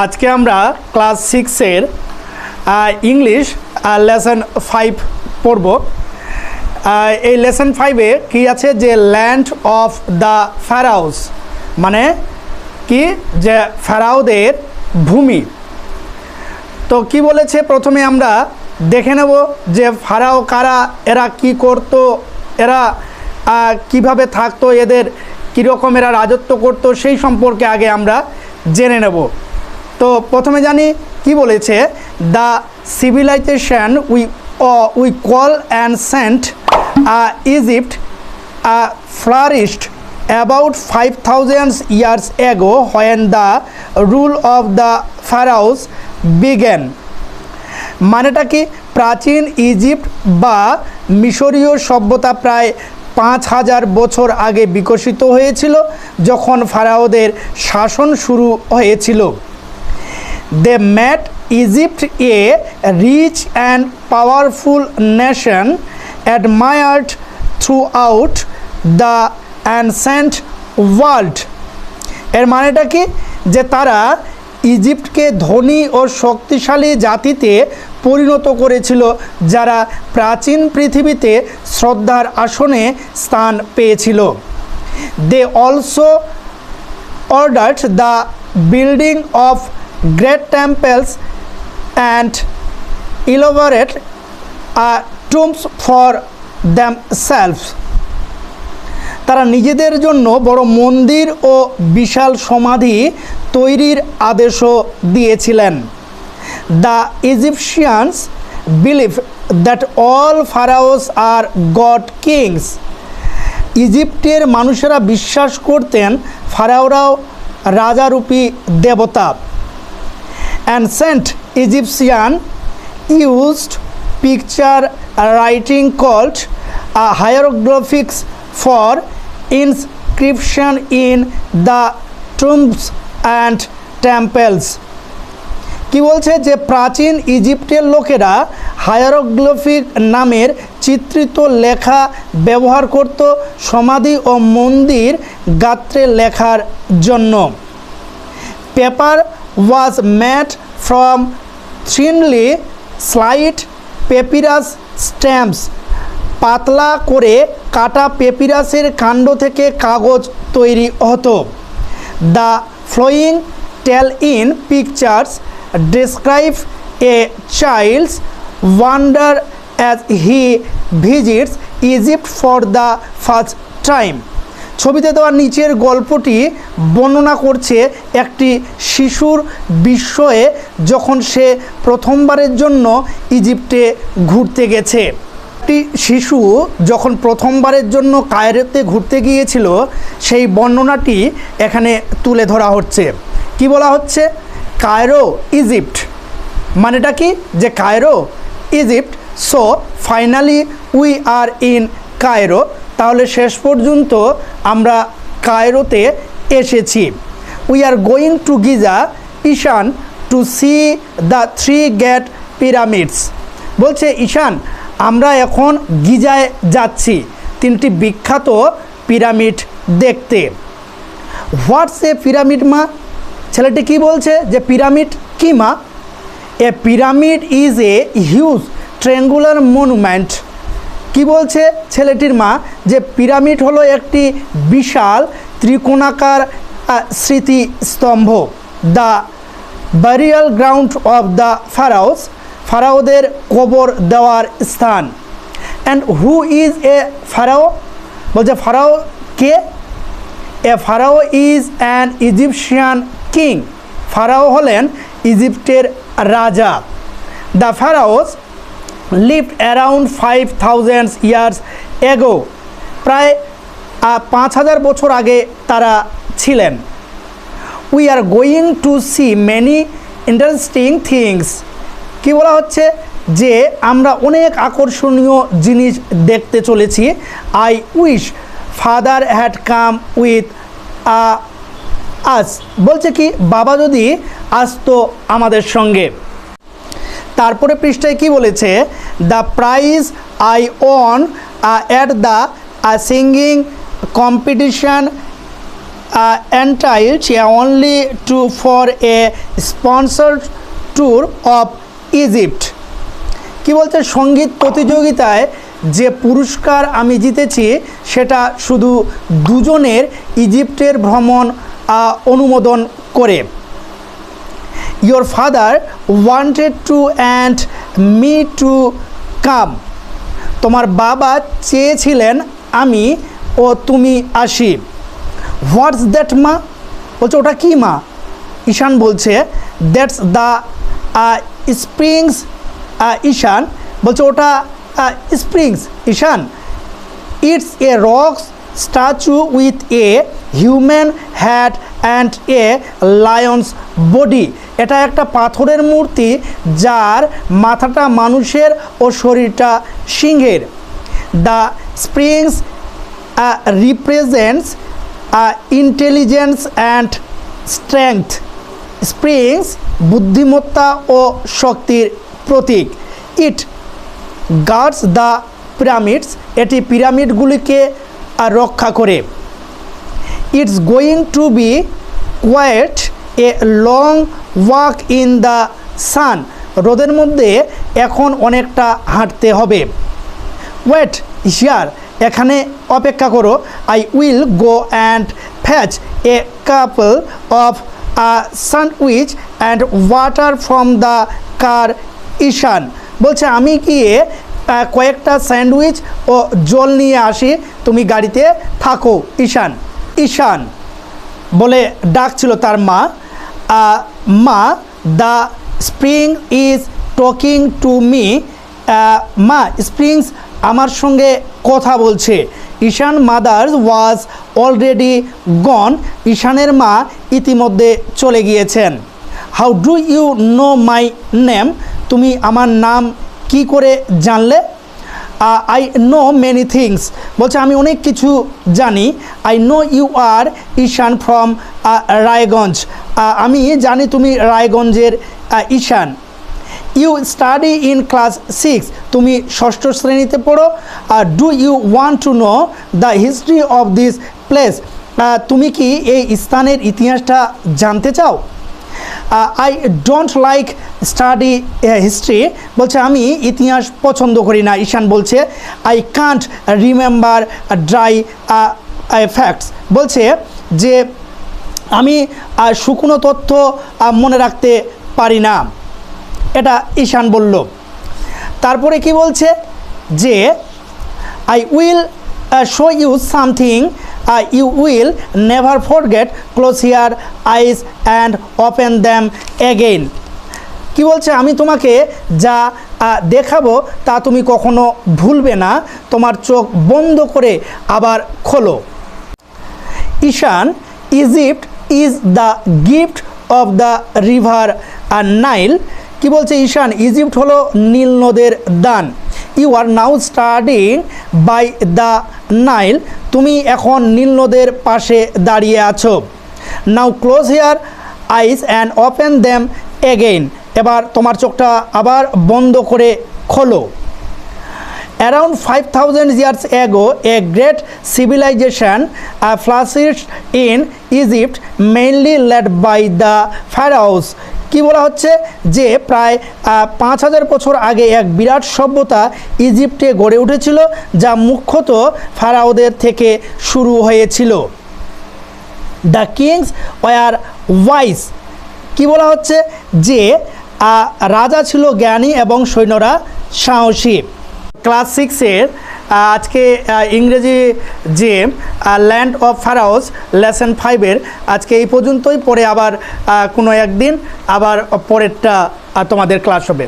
आज के আমরা ক্লাস 6 এর ইংলিশ লেসন 5 পড়ব। এই লেসন 5 এ কি আছে যে ল্যান্ড অফ দ্য ফেরাওস, মানে কি যে ফেরাওদের ভূমি। তো কি বলেছে প্রথমে আমরা দেখে নেব যে ফেরাও কারা, এরা কি করত, এরা কিভাবে থাকতো, এদের কীরকম এরা রাজত্ব করত সেই সম্পর্কে আগে আমরা জেনে নেব। তো প্রথমে জানি কি বলেছে, the civilisation we call ancient Egypt flourished about 5,000 years ago when the rule of the pharaohs began। মানেটা কি, প্রাচীন ইজিপ্ট বা মিশরীয় সভ্যতা প্রায় 5,000 বছর আগে বিকশিত হয়েছিল যখন ফারাওদের শাসন শুরু হয়েছিল। They made Egypt a rich and powerful nation admired throughout the ancient world. এর মানেটা কি যে তারা ইজিপ্টকে ধনী ও শক্তিশালী জাতিতে পরিণত করেছিল যারা প্রাচীন পৃথিবীতে শ্রদ্ধার আসনে স্থান পেয়েছিল। They also ordered the building of great temples and elaborate tombs for themselves. তারা নিজেদের জন্য বড় মন্দির ও বিশাল সমাধি তৈরির আদেশও দিয়েছিলেন। The Egyptians believe that all pharaohs are god kings. ইজিপ্টের মানুষেরা বিশ্বাস করতেন ফারাওরাও রাজারূপী দেবতা। Ancient Egyptian used picture writing called hieroglyphics for inscription in the tombs and temples। কি বলছে যে প্রাচীন ইজিপ্টের লোকেরা হায়ারোগ্লিফিক নামের চিত্রিত লেখা ব্যবহার করত সমাধি ও মন্দির গাত্রে লেখার জন্য। Paper was made from thinly sliced papyrus stems. পাতলা করে কাটা পেপিরাসের কাণ্ড থেকে কাগজ তৈরি হতো। The following tale in pictures describe a child's wonder as he visits Egypt for the first time. ছবিতে দেওয়া নিচের গল্পটি বর্ণনা করছে একটি শিশুর বিস্ময়ে যখন সে প্রথমবারের জন্য ইজিপ্টে ঘুরতে গেছে। একটি শিশু যখন প্রথমবারের জন্য কায়রোতে ঘুরতে গিয়েছিল সেই বর্ণনাটি এখানে তুলে ধরা হচ্ছে। কি বলা হচ্ছে, কায়রো ইজিপ্ট, মানেটা কি যে Cairo Egypt. So finally we are in Cairo, তাহলে শেষ পর্যন্ত আমরা কায়রোতে এসেছি। We are going to Giza Ishan to see the 3 great pyramids. বলছে ঈশান আমরা এখন গিজায় যাচ্ছি 3টি বিখ্যাত পিরামিড দেখতে। হোয়াটস এ পিরামিড মা? ছেলেটি কি বলছে যে পিরামিড কি মা? A pyramid is a huge triangular monument. কি বলছে ছেলেটির মা যে পিরামিড হলো একটি বিশাল ত্রিকোণাকার স্মৃতিস্তম্ভ। The burial ground of the pharaohs, ফারাওদের কবর দেওয়ার স্থান। And who is a pharaoh? বলছে ফারাও কে? A pharaoh is an Egyptian king. Pharaoh হলেন ইজিপ্টের রাজা। The pharaohs lived around 5,000 years ago. প্রায় 5,000 বছর আগে তারা ছিলেন। We are going to see many interesting things. কি বলা হচ্ছে যে আমরা অনেক আকর্ষণীয় জিনিস দেখতে চলেছি। I wish father had come with us. বলছে কি বাবা যদি আসতো আমাদের সঙ্গে। তারপরে পৃষ্ঠায় কি বলেছে, the prize I won at the singing competition entitled only to for a sponsored tour of Egypt। কি বলছে, সঙ্গীত প্রতিযোগিতায় যে পুরস্কার আমি জিতেছি সেটা শুধু দুজনের ইজিপ্টের ভ্রমণ অনুমোদন করে। Your father wanted to and me to come। তোমার বাবা চেয়েছিলেন আমি ও তুমি আসি। হোয়াটস দ্যাট মা? বলছে ওটা কি মা? ঈশান বলছে দ্যাটস দ্য স্প্রিংস। ঈশান বলছে ওটা sphinx Ishan. It's a rock statue with a human head and a lion's body. এটা একটা পাথরের মূর্তি যার মাথাটা মানুষের ও শরীরটা সিংহের। The sphinx represents intelligence and strength. Sphinx বুদ্ধিমত্তা ও শক্তির প্রতীক। It guards the pyramids. এটি পিরামিডগুলিকে রক্ষা করে। It's going to be quite a long walk in the sun. রোদের মধ্যে এখন অনেকটা হাঁটতে হবে। ওয়েট হিয়ার, এখানে অপেক্ষা করো। I will go and fetch a couple of sandwich and water from the car. Ishan বলছে আমি গিয়ে কয়েকটা স্যান্ডউইচ ও জল নিয়ে আসি, তুমি গাড়িতে থাকো। ঈশান ঈশান বলে ডাকছিল তার মা। মা, the spring is talking to me. মা, স্প্রিংস আমার সঙ্গে কথা বলছে। Ishan mother was already gone. ঈশানের মা ইতিমধ্যে চলে গিয়েছেন। How do you know my name? তুমি আমার নাম কি করে জানলে? I know many things. বলছে আমি অনেক কিছু জানি। I know you are Ishan from Raiganj. আমি জানি তুমি রায়গঞ্জের ঈশান। You study in class 6। তুমি ষষ্ঠ শ্রেণীতে পড়ো। Do you want to know the history of this place? তুমি কি এই স্থানের ইতিহাসটা জানতে চাও? I don't like study history. বলছে আমি ইতিহাস পছন্দ করি না। ঈশান বলছে I can't remember dry facts. বলছে যে আমি শুকনো তথ্য মনে রাখতে পারি না। এটা ঈশান বলল। তারপরে কি বলছে যে I will show you something you will never forget. Close here eyes and open them again. কি বলছে আমি তোমাকে যা দেখাবো তা তুমি কখনো ভুলবে না, তোমার চোখ বন্ধ করে আবার খোলো। Ishan, Egypt is the gift of the river Nile. কি বলছে ঈশান, ইজিপ্ট হলো নীল নদের দান। You are now standing by the Nile. তুমি এখন নীল নদের পাশে দাঁড়িয়ে আছো। Now close here eyes and open them again. এবার তোমার চোখটা আবার বন্ধ করে খোলো। Around 5000 years ago, a great civilization flourished in Egypt, mainly led by the pharaohs. কি বলা হচ্ছে যে প্রায় 5000 বছর আগে এক বিরাট সভ্যতা ইজিপ্টে গড়ে উঠেছিল, যা মুখ্যত ফারাওদের থেকে শুরু হয়েছিল। The kings were wise. কি বলা হচ্ছে যে রাজা ছিল জ্ঞানী এবং সৈন্যরা সাহসী। ক্লাস 6-এর আজকে ইংরেজি যে ল্যান্ড অফ ফারাওস লেসন 5-এর আজকে এই পর্যন্তই। পরে আবার কোনো একদিন আবার পরেরটা তোমাদের ক্লাস হবে।